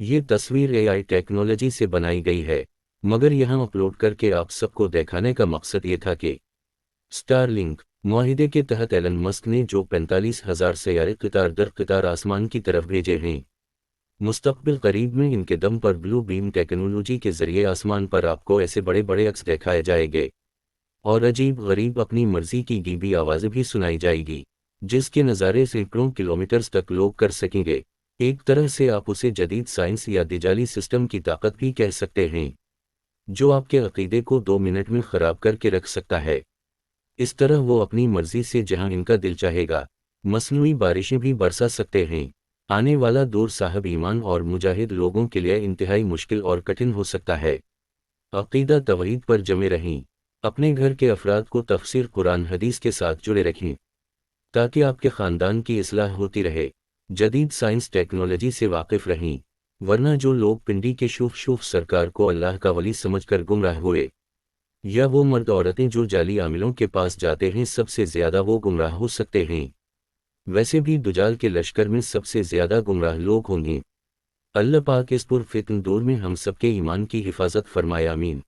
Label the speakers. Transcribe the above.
Speaker 1: یہ تصویر AI technology سے بنائی گئی ہے، مگر یہاں اپلوڈ کر کے آپ سب کو دکھانے کا مقصد یہ تھا کہ سٹار لنک معاہدے کے تحت ایلن مسک نے جو 45,000 سیارے قطار در قطار آسمان کی طرف بھیجے ہیں، مستقبل قریب میں ان کے دم پر بلو بیم ٹیکنالوجی کے ذریعے آسمان پر آپ کو ایسے بڑے بڑے عکس دکھائے جائیں گے اور عجیب غریب اپنی مرضی کی گیبی آوازیں بھی سنائی جائے گی، جس کے نظارے سینکڑوں کلومیٹرز تک لوگ کر سکیں گے۔ ایک طرح سے آپ اسے جدید سائنس یا دجالی سسٹم کی طاقت بھی کہہ سکتے ہیں، جو آپ کے عقیدے کو 2 منٹ میں خراب کر کے رکھ سکتا ہے۔ اس طرح وہ اپنی مرضی سے جہاں ان کا دل چاہے گا مصنوعی بارشیں بھی برسا سکتے ہیں۔ آنے والا دور صاحب ایمان اور مجاہد لوگوں کے لیے انتہائی مشکل اور کٹھن ہو سکتا ہے۔ عقیدہ توحید پر جمے رہیں، اپنے گھر کے افراد کو تفسیر قرآن حدیث کے ساتھ جڑے رکھیں تاکہ آپ کے خاندان کی اصلاح ہوتی رہے۔ جدید سائنس ٹیکنالوجی سے واقف رہیں، ورنہ جو لوگ پنڈی کے شوف سرکار کو اللہ کا ولی سمجھ کر گمراہ ہوئے، یا وہ مرد عورتیں جو جعلی عاملوں کے پاس جاتے ہیں، سب سے زیادہ وہ گمراہ ہو سکتے ہیں۔ ویسے بھی دجال کے لشکر میں سب سے زیادہ گمراہ لوگ ہوں گے۔ اللہ پاک اس پر فتن دور میں ہم سب کے ایمان کی حفاظت فرمائے، آمین۔